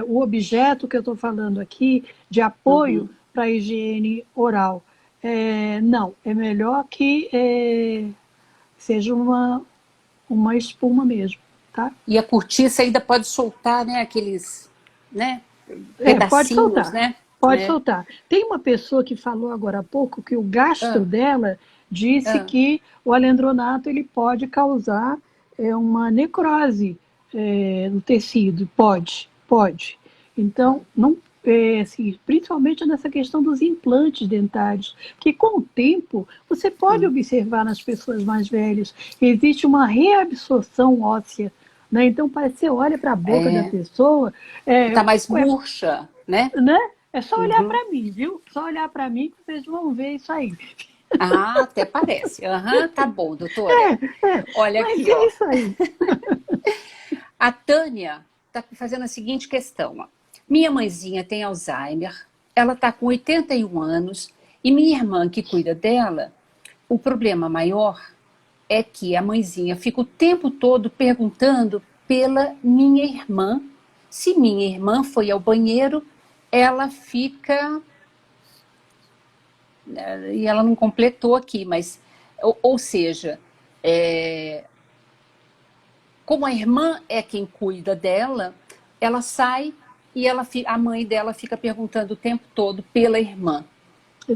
Speaker 2: o objeto que eu estou falando aqui de apoio
Speaker 1: Uhum.
Speaker 2: para a higiene oral. Não, é melhor que seja uma espuma mesmo, tá?
Speaker 1: E a cortiça ainda pode soltar, né, aqueles, né,
Speaker 2: Pode
Speaker 1: pedacinhos,
Speaker 2: soltar,
Speaker 1: né?
Speaker 2: pode
Speaker 1: É.
Speaker 2: soltar. Tem uma pessoa que falou agora há pouco que o gastro
Speaker 1: Ah,
Speaker 2: dela disse
Speaker 1: ah.
Speaker 2: que o alendronato ele pode causar uma necrose no tecido. Pode. Então, não, assim, principalmente nessa questão dos implantes dentários, que com o tempo você pode
Speaker 1: Hum.
Speaker 2: observar nas pessoas mais velhas, existe uma reabsorção óssea. Né? Então, parece que você olha para a boca da
Speaker 1: É.
Speaker 2: pessoa, é,
Speaker 1: Tá mais murcha, né?
Speaker 2: né? É só olhar
Speaker 1: Uhum.
Speaker 2: para mim, viu? Só olhar para mim que vocês vão ver isso aí.
Speaker 1: Ah, até parece. Aham, tá bom, doutora. Olha
Speaker 2: Mas
Speaker 1: aqui,
Speaker 2: é
Speaker 1: ó.
Speaker 2: isso aí.
Speaker 1: A Tânia está fazendo a seguinte questão. Ó. Minha mãezinha tem Alzheimer, ela está com 81 anos e minha irmã que cuida dela, o problema maior é que a mãezinha fica o tempo todo perguntando pela minha irmã. Se minha irmã foi ao banheiro, ela fica. E ela não completou aqui, mas. Ou seja, é, como a irmã é quem cuida dela, ela sai e a mãe dela fica perguntando o tempo todo pela irmã.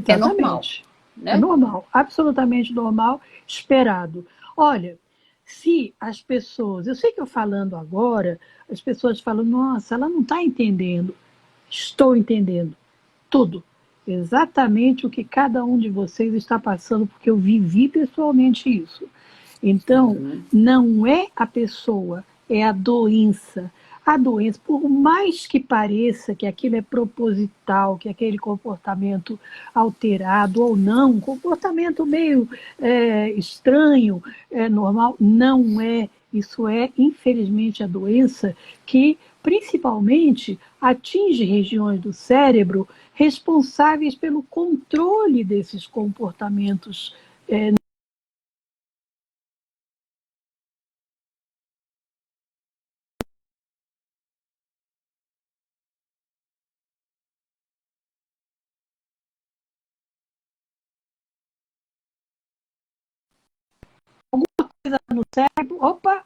Speaker 1: É normal,
Speaker 2: Exatamente. É
Speaker 1: né?
Speaker 2: normal, absolutamente normal, esperado. Olha, se as pessoas, eu sei que eu falando agora, as pessoas falam, nossa, ela não está entendendo. Estou entendendo tudo. Exatamente o que cada um de vocês está passando, porque eu vivi pessoalmente isso. Então, não é a pessoa, é a doença. A doença, por mais que pareça que aquilo é proposital, que aquele comportamento alterado ou não, um comportamento meio estranho, normal, não é. Isso é, infelizmente, a doença que principalmente atinge regiões do cérebro responsáveis pelo controle desses comportamentos. No cérebro, opa,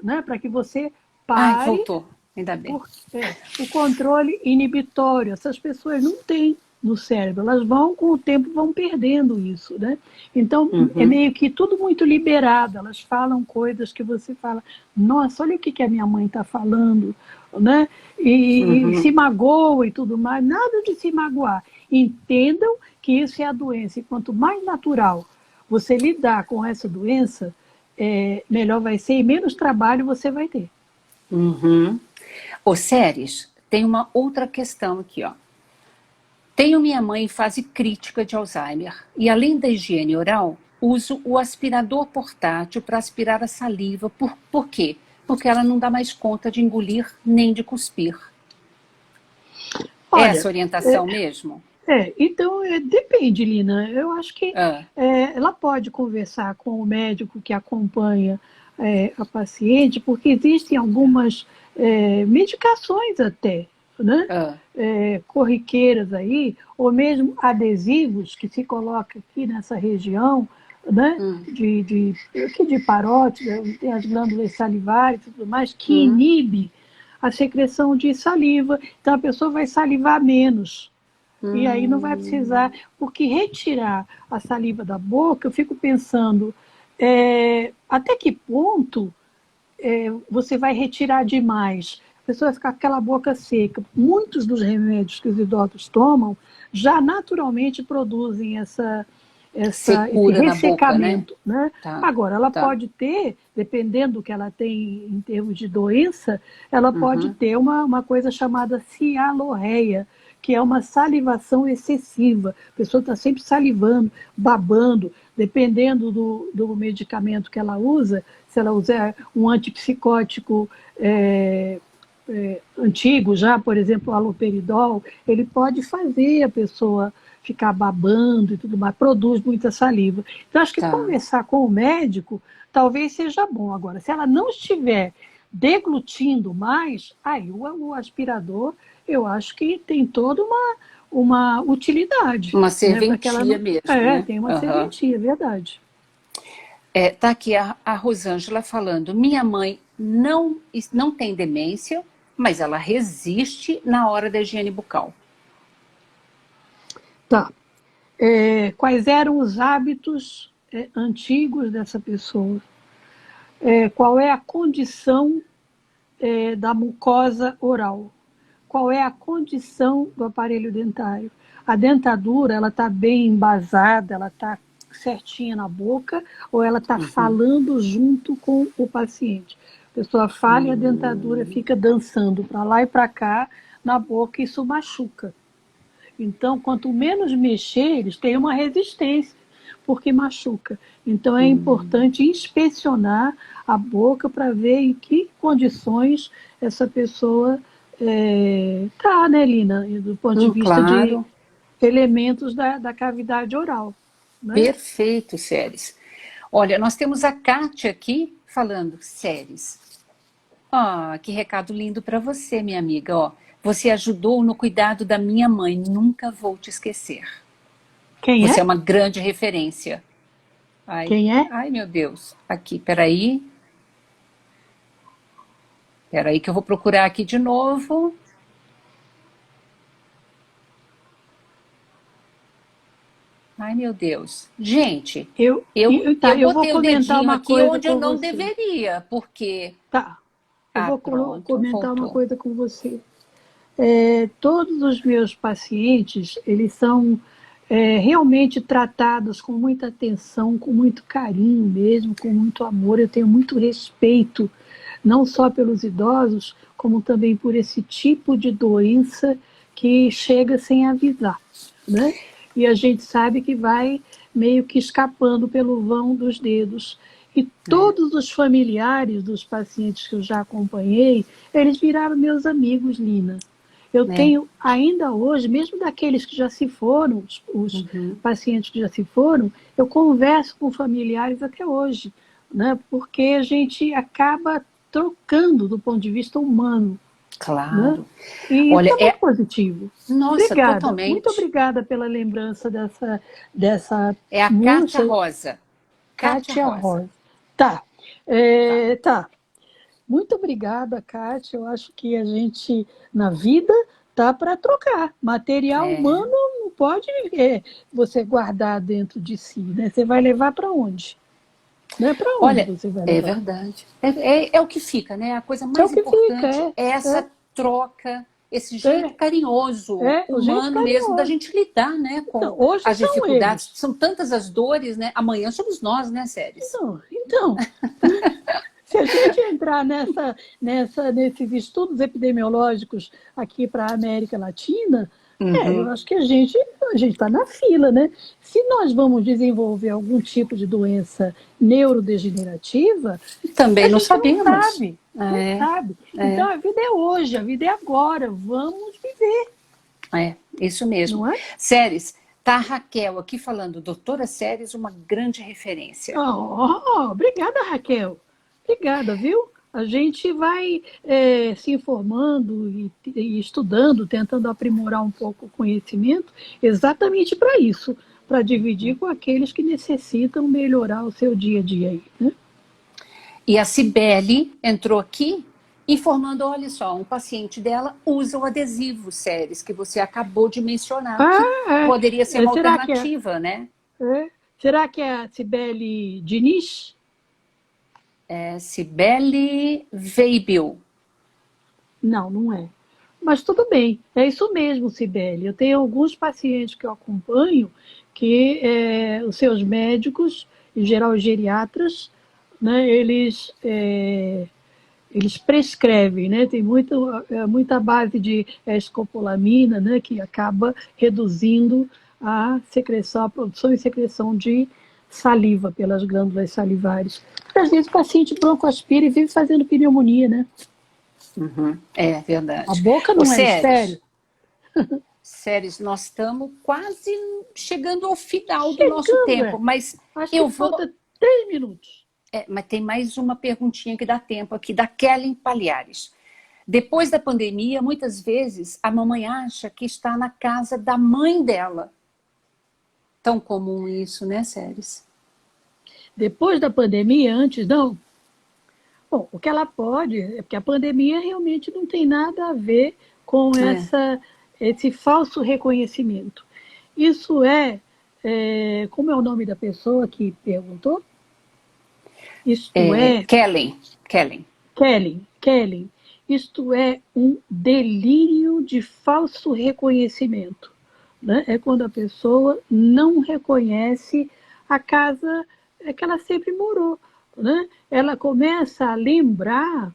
Speaker 2: né, para que você
Speaker 1: Ai,
Speaker 2: pare
Speaker 1: voltou. Ainda bem.
Speaker 2: o controle inibitório. Essas pessoas não têm no cérebro, elas vão, com o tempo, vão perdendo isso, né? Então, é
Speaker 1: Uhum,
Speaker 2: meio que tudo muito liberado, elas falam coisas que você fala, nossa, olha o que a minha mãe está falando, né? E se
Speaker 1: uhum.
Speaker 2: magoa e tudo mais, nada de se magoar. Entendam que isso é a doença, e quanto mais natural você lidar com essa doença, melhor vai ser e menos trabalho você vai ter.
Speaker 1: Uhum. Ô, Séries, tem uma outra questão aqui, ó. Tenho minha mãe em fase crítica de Alzheimer e, além da higiene oral, uso o aspirador portátil para aspirar a saliva. Por quê? Porque ela não dá mais conta de engolir nem de cuspir.
Speaker 2: Olha,
Speaker 1: Essa orientação mesmo?
Speaker 2: então depende, Lina. Eu acho que
Speaker 1: Ah,
Speaker 2: ela pode conversar com o médico que acompanha a paciente, porque existem algumas medicações até, né?
Speaker 1: ah,
Speaker 2: Corriqueiras aí, ou mesmo adesivos que se coloca aqui nessa região, né?
Speaker 1: hum,
Speaker 2: Aqui de parótida, tem as glândulas salivares e tudo mais, que
Speaker 1: hum,
Speaker 2: inibe a secreção de saliva, então a pessoa vai salivar menos. E aí não vai precisar,
Speaker 1: hum.
Speaker 2: porque retirar a saliva da boca, eu fico pensando, até que ponto você vai retirar demais? A pessoa vai ficar com aquela boca seca. Muitos dos remédios que os idosos tomam já naturalmente produzem esse
Speaker 1: Secura na boca, né?
Speaker 2: ressecamento, né?
Speaker 1: Tá,
Speaker 2: Agora, ela
Speaker 1: tá.
Speaker 2: pode ter, dependendo do que ela tem em termos de doença, ela pode
Speaker 1: Uhum.
Speaker 2: ter uma coisa chamada cialorreia, que é uma salivação excessiva. A pessoa está sempre salivando, babando, dependendo do medicamento que ela usa. Se ela usar um antipsicótico antigo já, por exemplo, o haloperidol, ele pode fazer a pessoa ficar babando e tudo mais, produz muita saliva. Então, acho que
Speaker 1: Tá.
Speaker 2: conversar com o médico talvez seja bom. Agora, se ela não estiver deglutindo mais, aí o aspirador, eu acho que tem toda uma utilidade,
Speaker 1: Uma
Speaker 2: né? Para que ela
Speaker 1: serventia
Speaker 2: não.
Speaker 1: mesmo, né?
Speaker 2: Tem uma
Speaker 1: Aham.
Speaker 2: serventia, é verdade.
Speaker 1: Tá aqui a Rosângela falando, minha mãe não tem demência, mas ela resiste na hora da higiene bucal.
Speaker 2: Tá. Quais eram os hábitos antigos dessa pessoa? Qual é a condição da mucosa oral? Qual é a condição do aparelho dentário? A dentadura, ela está bem embasada, ela está certinha na boca, ou ela está
Speaker 1: Uhum.
Speaker 2: falando junto com o paciente? A pessoa fala e a dentadura
Speaker 1: Hum,
Speaker 2: fica dançando para lá e para cá na boca, e isso machuca. Então, quanto menos mexer, eles têm uma resistência, porque machuca. Então, é
Speaker 1: hum.
Speaker 2: importante inspecionar a boca para ver em que condições essa pessoa está, né, Lina? Do ponto de vista de
Speaker 1: Claro,
Speaker 2: elementos da cavidade oral, né?
Speaker 1: perfeito, Séries. Olha, nós temos a Kátia aqui falando, Séries. Ah, que recado lindo para você, minha amiga. Ó, você ajudou no cuidado da minha mãe, nunca vou te esquecer.
Speaker 2: Quem
Speaker 1: Você é
Speaker 2: é?
Speaker 1: uma grande referência. Ai,
Speaker 2: Quem é?
Speaker 1: ai, meu Deus. Aqui, peraí. Peraí que eu vou procurar aqui de novo. Ai, meu Deus. Gente,
Speaker 2: Tá,
Speaker 1: eu
Speaker 2: eu vou
Speaker 1: botei o
Speaker 2: comentar
Speaker 1: dedinho
Speaker 2: uma
Speaker 1: aqui
Speaker 2: coisa
Speaker 1: onde eu
Speaker 2: com
Speaker 1: não
Speaker 2: você.
Speaker 1: deveria, porque...
Speaker 2: Tá, eu
Speaker 1: Ah,
Speaker 2: vou
Speaker 1: pronto,
Speaker 2: comentar uma
Speaker 1: voltou.
Speaker 2: coisa com você. Todos os meus pacientes, eles são realmente tratados com muita atenção, com muito carinho mesmo, com muito amor. Eu tenho muito respeito, não só pelos idosos, como também por esse tipo de doença que chega sem avisar, né? E a gente sabe que vai meio que escapando pelo vão dos dedos. E
Speaker 1: É,
Speaker 2: todos os familiares dos pacientes que eu já acompanhei, eles viraram meus amigos, Lina. Eu
Speaker 1: né?
Speaker 2: tenho ainda hoje, mesmo daqueles que já se foram, os
Speaker 1: Uhum.
Speaker 2: pacientes que já se foram, eu converso com familiares até hoje, né? Porque a gente acaba trocando do ponto de vista humano, né?
Speaker 1: Claro.
Speaker 2: E isso
Speaker 1: Olha,
Speaker 2: é muito positivo.
Speaker 1: nossa,
Speaker 2: Obrigada, muito
Speaker 1: totalmente.
Speaker 2: obrigada pela lembrança dessa
Speaker 1: É a Kátia
Speaker 2: moça,
Speaker 1: Rosa. Kátia
Speaker 2: Kátia
Speaker 1: Rosa.
Speaker 2: Rosa. Tá,
Speaker 1: Tá.
Speaker 2: tá. Muito obrigada, Kátia. Eu acho que a gente, na vida, tá para trocar. Material
Speaker 1: É,
Speaker 2: humano não pode você guardar dentro de si, né? Você vai levar para onde? Não é para onde
Speaker 1: olha,
Speaker 2: você vai
Speaker 1: é
Speaker 2: levar?
Speaker 1: verdade. É o que fica, né? A coisa
Speaker 2: É o
Speaker 1: mais
Speaker 2: que fica,
Speaker 1: importante é essa troca, esse jeito
Speaker 2: é,
Speaker 1: carinhoso,
Speaker 2: o jeito
Speaker 1: humano mesmo, da
Speaker 2: carinhoso.
Speaker 1: gente lidar, né, com
Speaker 2: Então, hoje
Speaker 1: as
Speaker 2: são
Speaker 1: dificuldades.
Speaker 2: eles.
Speaker 1: São tantas as dores, né? Amanhã somos nós, né, Séries?
Speaker 2: Então, Então, se a gente entrar nesses estudos epidemiológicos aqui para a América Latina, eu acho que a gente está na fila, né? Se nós vamos desenvolver algum tipo de doença neurodegenerativa, a
Speaker 1: Também não
Speaker 2: gente não
Speaker 1: sabemos.
Speaker 2: sabe, não sabe. Então a vida é hoje, a vida é agora, vamos viver,
Speaker 1: Isso mesmo.
Speaker 2: não é?
Speaker 1: Séries, tá a Raquel aqui falando, doutora Séries, uma grande referência.
Speaker 2: Obrigada, Raquel. Obrigada, viu? A gente vai se informando e estudando, tentando aprimorar um pouco o conhecimento, exatamente para isso, para dividir com aqueles que necessitam melhorar o seu dia a dia aí, né?
Speaker 1: E a Cibele entrou aqui informando, olha só, um paciente dela usa o adesivo Séries, que você acabou de mencionar, que poderia ser uma alternativa, né?
Speaker 2: Será que é a Cibele Diniz?
Speaker 1: Cibele Weibel.
Speaker 2: Não, não é. Mas tudo bem, é isso mesmo, Cibele. Eu tenho alguns pacientes que eu acompanho que os seus médicos, em geral geriatras, né, eles prescrevem, né? Tem muita base de escopolamina, né, que acaba reduzindo a secreção, a produção e secreção de saliva pelas glândulas salivares. Às vezes o paciente broncoaspira e vive fazendo pneumonia, né?
Speaker 1: É verdade.
Speaker 2: A boca não é estéreo.
Speaker 1: Séries, nós estamos quase chegando ao final do nosso tempo, mas
Speaker 2: acho que falta 3 minutos.
Speaker 1: Mas tem mais uma perguntinha que dá tempo aqui, da Kellen Palhares. Depois da pandemia, muitas vezes a mamãe acha que está na casa da mãe dela. Tão comum isso, né, Séries?
Speaker 2: Depois da pandemia, antes não. Bom, o que ela pode, é porque a pandemia realmente não tem nada a ver com esse falso reconhecimento. Isso como é o nome da pessoa que perguntou?
Speaker 1: Kellen.
Speaker 2: Kellen. Isto é um delírio de falso reconhecimento, né? É quando a pessoa não reconhece a casa que ela sempre morou, né? Ela começa a lembrar,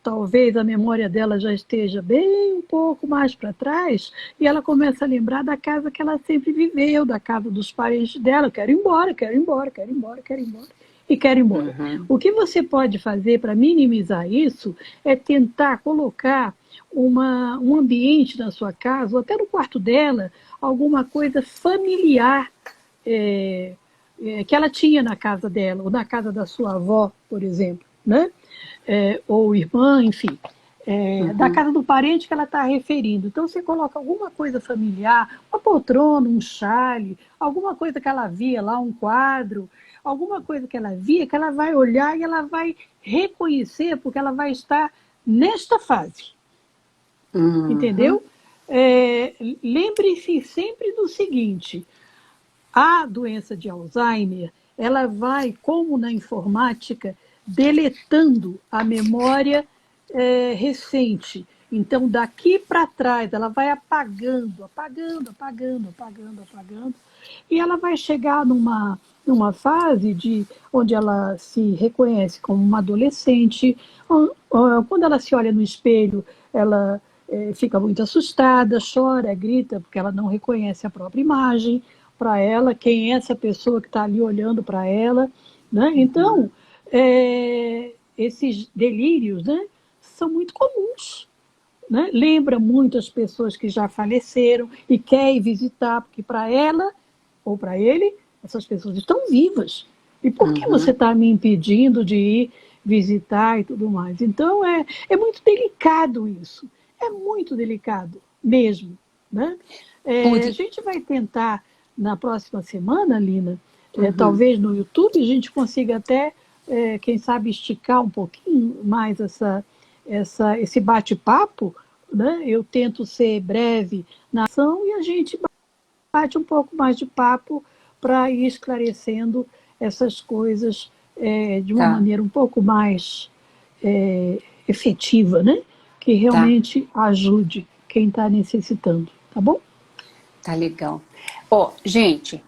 Speaker 2: talvez a memória dela já esteja bem um pouco mais para trás, e ela começa a lembrar da casa que ela sempre viveu, da casa dos parentes dela. Quero ir embora. E quero ir embora. O que você pode fazer para minimizar isso é tentar colocar um ambiente na sua casa, ou até no quarto dela, alguma coisa familiar que ela tinha na casa dela, ou na casa da sua avó, por exemplo, né? Ou irmã, enfim. Da casa do parente que ela está referindo. Então, você coloca alguma coisa familiar, uma poltrona, um chale, alguma coisa que ela via lá, um quadro, alguma coisa que ela via, que ela vai olhar e ela vai reconhecer, porque ela vai estar nesta fase. Entendeu? Lembre-se sempre do seguinte: a doença de Alzheimer, ela vai, como na informática, deletando a memória recente. Então, daqui para trás, ela vai apagando, e ela vai chegar numa fase onde ela se reconhece como uma adolescente. Quando ela se olha no espelho, ela fica muito assustada, chora, grita, porque ela não reconhece a própria imagem. Para ela, quem é essa pessoa que está ali olhando para ela, né? Então, esses delírios, né, são muito comuns, né? Lembra muitas pessoas que já faleceram e quer ir visitar, porque para ela ou para ele, essas pessoas estão vivas. E por que você está me impedindo de ir visitar e tudo mais? Então, é muito delicado isso. É muito delicado mesmo, né? A gente vai tentar, na próxima semana, Lina, talvez no YouTube, a gente consiga até, quem sabe, esticar um pouquinho mais esse bate-papo, né? Eu tento ser breve na ação e a gente bate um pouco mais de papo para ir esclarecendo essas coisas de uma maneira um pouco mais efetiva, né? Que realmente ajude quem está necessitando, tá bom?
Speaker 1: Tá legal. Gente,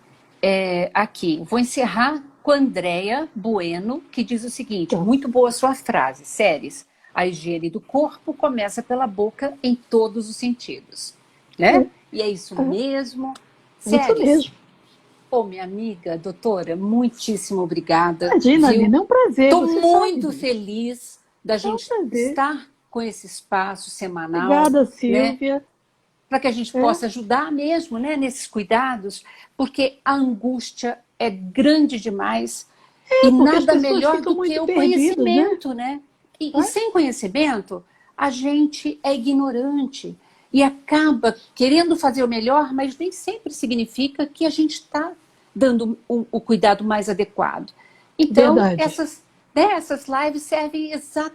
Speaker 1: aqui, vou encerrar com a Andréia Bueno, que diz o seguinte,
Speaker 2: Tá.
Speaker 1: muito boa sua frase, Séries, a higiene do corpo começa pela boca em todos os sentidos, né? E é isso mesmo.
Speaker 2: É isso
Speaker 1: Séries,
Speaker 2: mesmo.
Speaker 1: ô minha amiga, doutora, muitíssimo obrigada,
Speaker 2: Imagina,
Speaker 1: viu?
Speaker 2: Lina, é um prazer,
Speaker 1: Estou
Speaker 2: você sabe
Speaker 1: muito
Speaker 2: disso.
Speaker 1: feliz da
Speaker 2: É um
Speaker 1: gente
Speaker 2: prazer.
Speaker 1: estar com esse espaço semanal,
Speaker 2: Obrigada,
Speaker 1: né?
Speaker 2: Silvia.
Speaker 1: Para que a gente
Speaker 2: É,
Speaker 1: possa ajudar mesmo, né, nesses cuidados, porque a angústia é grande demais e
Speaker 2: porque as
Speaker 1: nada
Speaker 2: pessoas
Speaker 1: melhor
Speaker 2: ficam
Speaker 1: do que
Speaker 2: muito
Speaker 1: o
Speaker 2: perdidas, né?
Speaker 1: conhecimento, né? E
Speaker 2: Tá?
Speaker 1: sem conhecimento, a gente é ignorante e acaba querendo fazer o melhor, mas nem sempre significa que a gente está dando o cuidado mais adequado. Então,
Speaker 2: Verdade.
Speaker 1: essas lives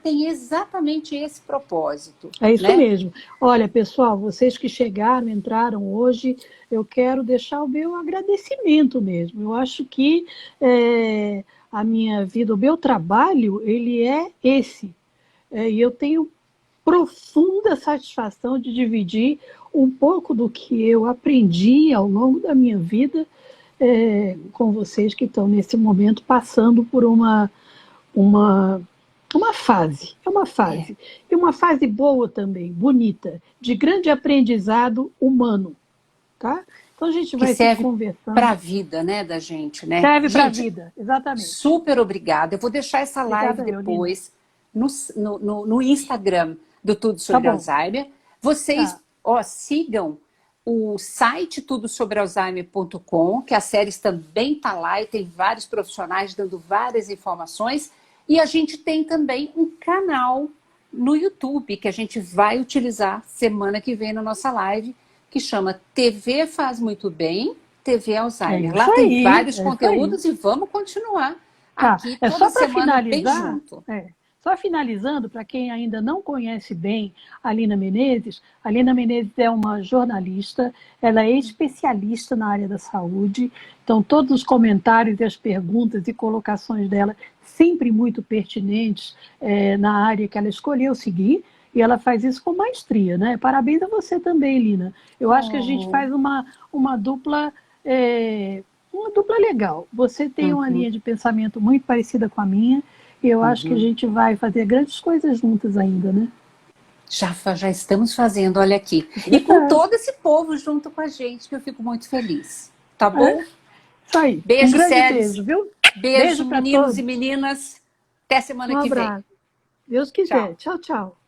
Speaker 1: têm exatamente esse propósito,
Speaker 2: É isso
Speaker 1: né?
Speaker 2: mesmo. Olha, pessoal, vocês que chegaram, entraram hoje, eu quero deixar o meu agradecimento mesmo. Eu acho que a minha vida, o meu trabalho, ele é esse. E eu tenho profunda satisfação de dividir um pouco do que eu aprendi ao longo da minha vida com vocês que estão nesse momento passando por uma, uma fase. É uma
Speaker 1: É.
Speaker 2: fase. E uma fase boa também, bonita, de grande aprendizado humano. Tá? Então a gente
Speaker 1: Que
Speaker 2: vai se
Speaker 1: serve para a
Speaker 2: conversando.
Speaker 1: vida, né, da gente, né?
Speaker 2: Serve para a
Speaker 1: Gente,
Speaker 2: vida, exatamente.
Speaker 1: super obrigada. Eu vou deixar essa live
Speaker 2: Obrigada, Eulina.
Speaker 1: depois no Instagram do Tudo
Speaker 2: Tá
Speaker 1: Sobre
Speaker 2: bom.
Speaker 1: Alzheimer. Vocês,
Speaker 2: Tá.
Speaker 1: ó, sigam o site tudosobrealzheimer.com, que as séries também tá lá e tem vários profissionais dando várias informações. E a gente tem também um canal no YouTube que a gente vai utilizar semana que vem na nossa live, que chama TV Faz Muito Bem, TV
Speaker 2: É
Speaker 1: Alzheimer. Lá
Speaker 2: isso
Speaker 1: tem
Speaker 2: aí,
Speaker 1: vários
Speaker 2: é isso aí.
Speaker 1: conteúdos e vamos continuar
Speaker 2: Tá,
Speaker 1: aqui
Speaker 2: é
Speaker 1: toda
Speaker 2: só para
Speaker 1: semana bem
Speaker 2: finalizar,
Speaker 1: junto.
Speaker 2: só finalizando, para quem ainda não conhece bem a Lina Menezes é uma jornalista, ela é especialista na área da saúde, então todos os comentários e as perguntas e colocações dela, sempre muito pertinentes na área que ela escolheu seguir, e ela faz isso com maestria, né? Parabéns a você também, Lina. Eu acho que a gente
Speaker 1: Oh,
Speaker 2: faz uma dupla uma dupla legal. Você tem uma
Speaker 1: uhum,
Speaker 2: linha de pensamento muito parecida com a minha, e eu acho que a
Speaker 1: uhum.
Speaker 2: gente vai fazer grandes coisas juntas ainda, né?
Speaker 1: Já estamos fazendo, olha aqui. E com
Speaker 2: Verdade.
Speaker 1: todo esse povo junto com a gente, que eu fico muito feliz. Tá
Speaker 2: É
Speaker 1: bom?
Speaker 2: isso aí. Um
Speaker 1: Beijo,
Speaker 2: grande
Speaker 1: Séries.
Speaker 2: beijo, viu?
Speaker 1: Beijo,
Speaker 2: Beijo para
Speaker 1: meninos e
Speaker 2: todos.
Speaker 1: meninas. Até semana
Speaker 2: Um
Speaker 1: que vem.
Speaker 2: abraço. Deus quiser.
Speaker 1: Tchau.
Speaker 2: Tchau, tchau.